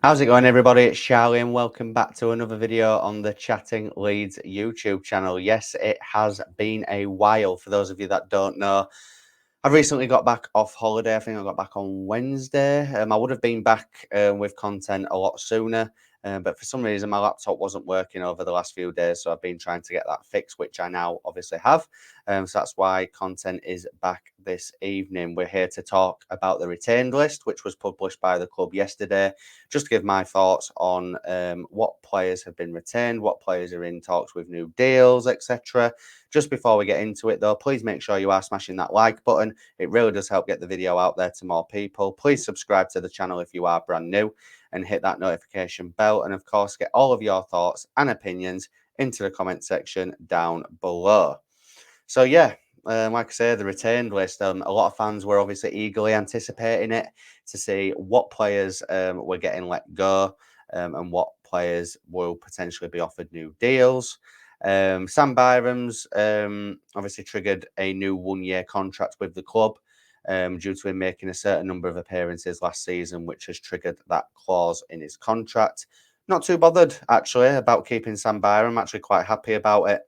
How's it going, everybody? It's Charlie, and welcome back to another video on the Chatting Leeds YouTube channel. Yes, it has been a while. For those of you that don't know, I've recently got back off holiday. I think I got back on Wednesday. I would have been back with content a lot sooner, but for some reason my laptop wasn't working over the last few days, so I've been trying to get that fixed, which I now obviously have. So that's why content is back this evening. We're here to talk about the retained list, which was published by the club yesterday. Just to give my thoughts on what players have been retained, what players are in talks with new deals, etc. Just before we get into it, though, please make sure you are smashing that like button. It really does help get the video out there to more people. Please subscribe to the channel if you are brand new and hit that notification bell. And of course, get all of your thoughts and opinions into the comment section down below. So yeah, like I say, the retained list, a lot of fans were obviously eagerly anticipating it to see what players were getting let go and what players will potentially be offered new deals. Sam Byram's obviously triggered a new one-year contract with the club due to him making a certain number of appearances last season, which has triggered that clause in his contract. Not too bothered, actually, about keeping Sam Byram. I'm actually quite happy about it.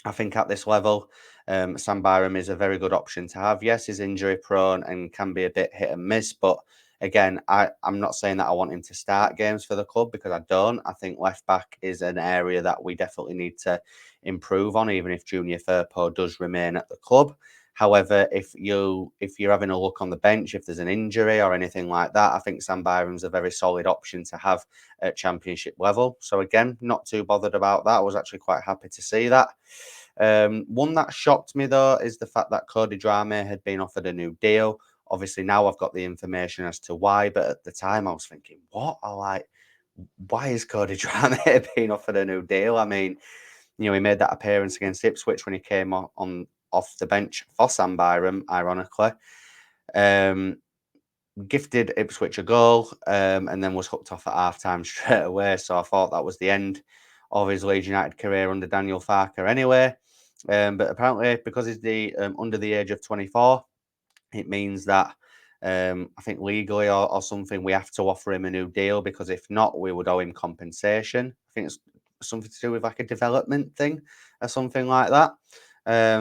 I think at this level, Sam Byram is a very good option to have. Yes, he's injury prone and can be a bit hit and miss, but again, I'm not saying that I want him to start games for the club because I don't. I think left back is an area that we definitely need to improve on, even if Junior Firpo does remain at the club. However, if you're having a look on the bench, if there's an injury or anything like that, I think Sam Byram's a very solid option to have at Championship level. So again, not too bothered about that. I was actually quite happy to see that. One that shocked me though is the fact that Cody Drame had been offered a new deal. Obviously now I've got the information as to why, but at the time I was thinking, what? Why is Cody Drame being offered a new deal? I mean, he made that appearance against Ipswich when he came on off the bench for Sam Byram, ironically. Gifted Ipswich a goal and then was hooked off at half-time straight away. So I thought that was the end of his Leeds United career under Daniel Farke anyway. But apparently, because he's under the age of 24, it means that I think legally or something, we have to offer him a new deal because if not, we would owe him compensation. I think it's something to do with like a development thing or something like that.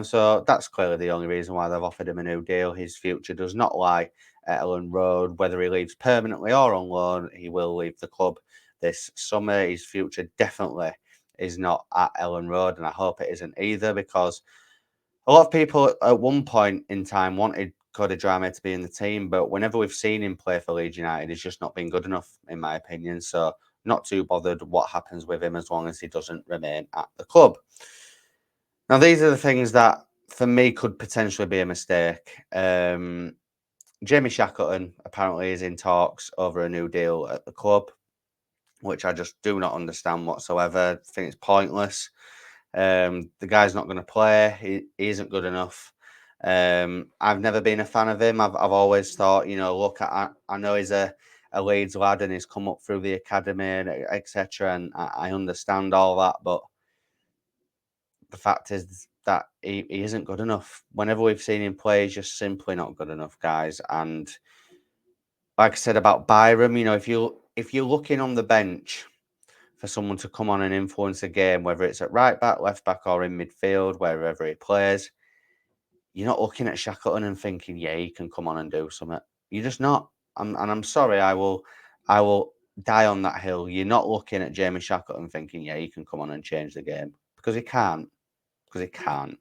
So that's clearly the only reason why they've offered him a new deal. His future does not lie at Ellen Road. Whether he leaves permanently or on loan, he will leave the club this summer. His future definitely is not at Ellen Road, and I hope it isn't either, because a lot of people at one point in time wanted Cody Drame to be in the team, but whenever we've seen him play for Leeds United, he's just not been good enough, in my opinion. So not too bothered what happens with him as long as he doesn't remain at the club. Now, these are the things that, for me, could potentially be a mistake. Jamie Shackleton apparently is in talks over a new deal at the club, which I just do not understand whatsoever. I think it's pointless. The guy's not going to play. He isn't good enough. I've never been a fan of him. I've always thought, look, I know he's a Leeds lad and he's come up through the academy and etc. And I understand all that, but the fact is that he isn't good enough. Whenever we've seen him play, he's just simply not good enough, guys. And like I said about Byram, if you're looking on the bench for someone to come on and influence a game, whether it's at right back, left back, or in midfield, wherever he plays, you're not looking at Shackleton and thinking, yeah, he can come on and do something. You're just not. And I'm sorry, I will die on that hill. You're not looking at Jamie Shackleton thinking, yeah, he can come on and change the game, because he can't. Because he can't.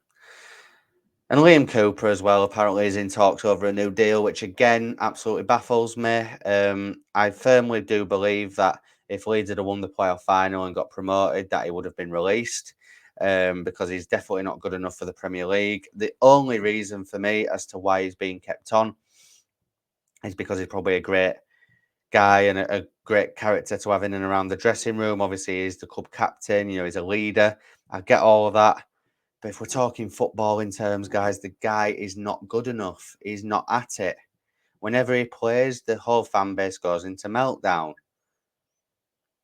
And Liam Cooper as well apparently is in talks over a new deal, which again absolutely baffles me. I firmly do believe that if Leeds had won the playoff final and got promoted, that he would have been released because he's definitely not good enough for the Premier League. The only reason for me as to why he's being kept on is because he's probably a great guy and a great character to have in and around the dressing room. Obviously, he's the club captain, he's a leader. I get all of that. But if we're talking football in terms, guys, the guy is not good enough. He's not at it. Whenever he plays, the whole fan base goes into meltdown.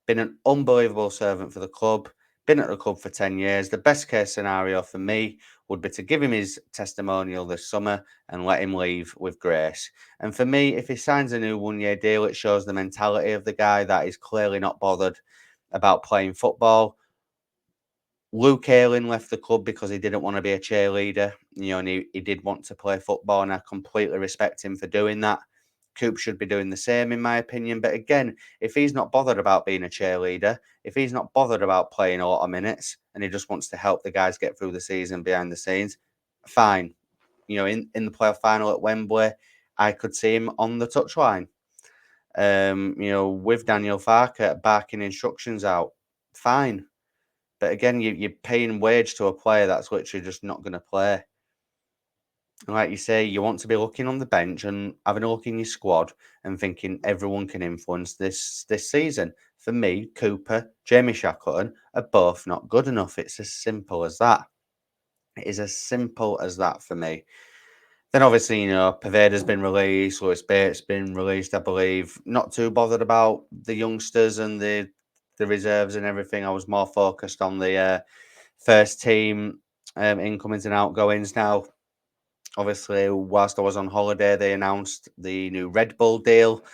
Been an unbelievable servant for the club. been at the club for 10 years. The best case scenario for me would be to give him his testimonial this summer and let him leave with grace. And for me, if he signs a new 1 year deal, it shows the mentality of the guy that he's clearly not bothered about playing football. Luke Ayling left the club because he didn't want to be a cheerleader, and he did want to play football, and I completely respect him for doing that. Coop should be doing the same, in my opinion. But again, if he's not bothered about being a cheerleader, if he's not bothered about playing a lot of minutes, and he just wants to help the guys get through the season behind the scenes, fine. In the playoff final at Wembley, I could see him on the touchline. With Daniel Farke barking instructions out, fine. But again, you're paying wage to a player that's literally just not going to play. And like you say, you want to be looking on the bench and having a look in your squad and thinking everyone can influence this season. For me, Cooper, Jamie Shackleton are both not good enough. It's as simple as that. It is as simple as that for me. Then obviously, Paveda's been released, Lewis Bates been released, I believe. Not too bothered about the youngsters and the reserves and everything. I was more focused on the first team incomings and outgoings. Now, obviously, whilst I was on holiday, they announced the new Red Bull deal,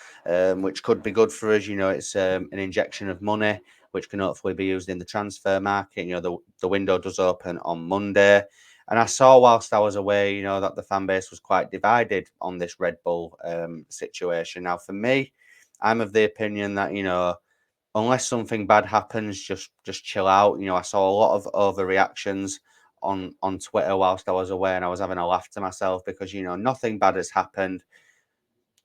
which could be good for us. It's an injection of money, which can hopefully be used in the transfer market. The window does open on Monday. And I saw whilst I was away, that the fan base was quite divided on this Red Bull situation. Now, for me, I'm of the opinion that, unless something bad happens, just chill out. I saw a lot of overreactions on Twitter whilst I was away, and I was having a laugh to myself because nothing bad has happened.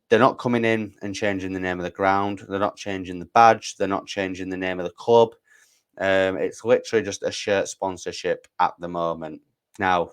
They're not coming in and changing the name of the ground. They're not changing the badge. They're not changing the name of the club. It's literally just a shirt sponsorship at the moment. Now,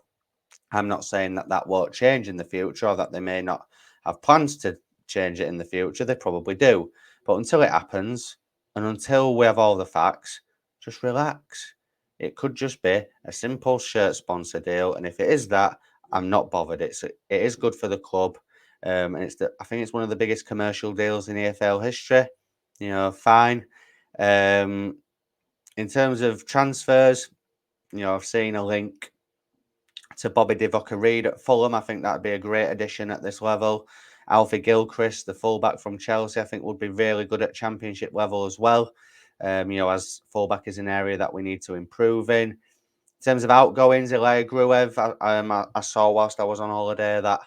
I'm not saying that won't change in the future or that they may not have plans to change it in the future. They probably do. But until it happens and until we have all the facts, just relax. It could just be a simple shirt sponsor deal. And if it is that, I'm not bothered. It is good for the club. And I think it's one of the biggest commercial deals in EFL history. Fine. In terms of transfers, I've seen a link to Bobby Divock-Reid at Fulham. I think that'd be a great addition at this level. Alfie Gilchrist, the fullback from Chelsea, I think would be really good at championship level as well. As fullback is an area that we need to improve in. In terms of outgoings, Ilya Gruev, I saw whilst I was on holiday that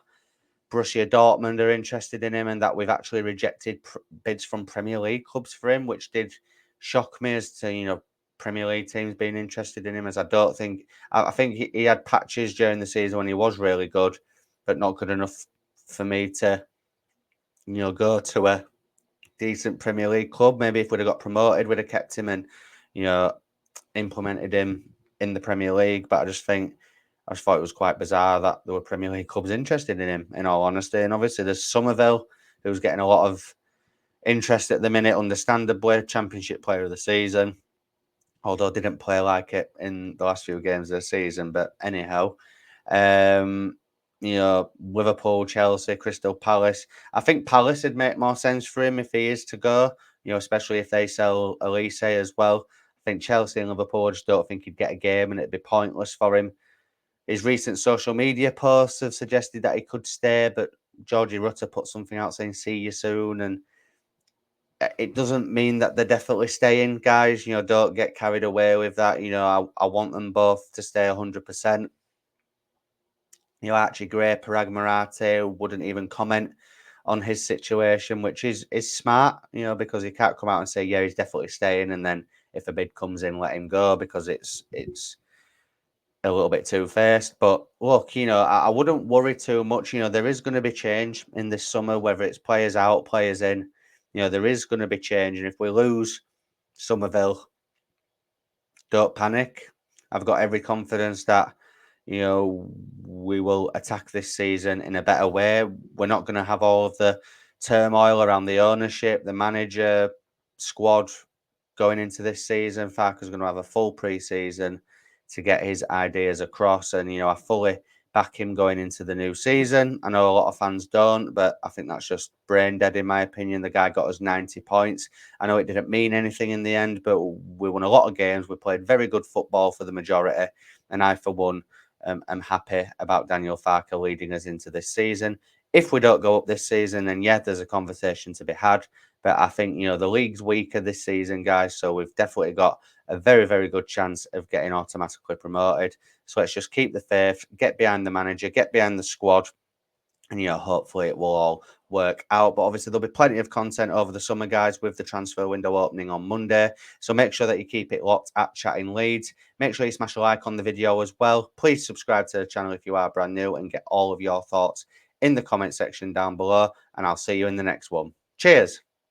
Borussia Dortmund are interested in him and that we've actually rejected bids from Premier League clubs for him, which did shock me as to, Premier League teams being interested in him, as I think he had patches during the season when he was really good, but not good enough for me to, go to a decent Premier League club. Maybe if we'd have got promoted, we'd have kept him and, implemented him in the Premier League. But I just thought it was quite bizarre that there were Premier League clubs interested in him, in all honesty. And obviously, there's Somerville, who's getting a lot of interest at the minute, understandably, Championship Player of the Season, although didn't play like it in the last few games of the season. But anyhow, Liverpool, Chelsea, Crystal Palace. I think Palace would make more sense for him if he is to go, especially if they sell Elise as well. I think Chelsea and Liverpool, I just don't think he'd get a game and it'd be pointless for him. His recent social media posts have suggested that he could stay, but Georgie Rutter put something out saying, see you soon. And it doesn't mean that they're definitely staying, guys. Don't get carried away with that. I want them both to stay 100%. Archie Gray, Parag Marate wouldn't even comment on his situation, which is smart, because he can't come out and say, yeah, he's definitely staying. And then if a bid comes in, let him go, because it's a little bit two-faced. But look, I wouldn't worry too much. There is going to be change in this summer, whether it's players out, players in. There is going to be change. And if we lose Somerville, don't panic. I've got every confidence that, we will attack this season in a better way. We're not going to have all of the turmoil around the ownership, the manager, squad going into this season. Farker's going to have a full pre-season to get his ideas across. And, I fully back him going into the new season. I know a lot of fans don't, but I think that's just brain dead in my opinion. The guy got us 90 points. I know it didn't mean anything in the end, but we won a lot of games. We played very good football for the majority, and I, for one, am happy about Daniel Farke leading us into this season. If we don't go up this season, then yeah, there's a conversation to be had. But I think, the league's weaker this season, guys. So we've definitely got a very, very good chance of getting automatically promoted. So let's just keep the faith, get behind the manager, get behind the squad, and hopefully it will all work out. But obviously there'll be plenty of content over the summer, guys, with the transfer window opening on Monday. So make sure that you keep it locked at Chatting Leeds. Make sure you smash a like on the video as well. Please subscribe to the channel if you are brand new, and get all of your thoughts in the comment section down below. And I'll see you in the next one. Cheers.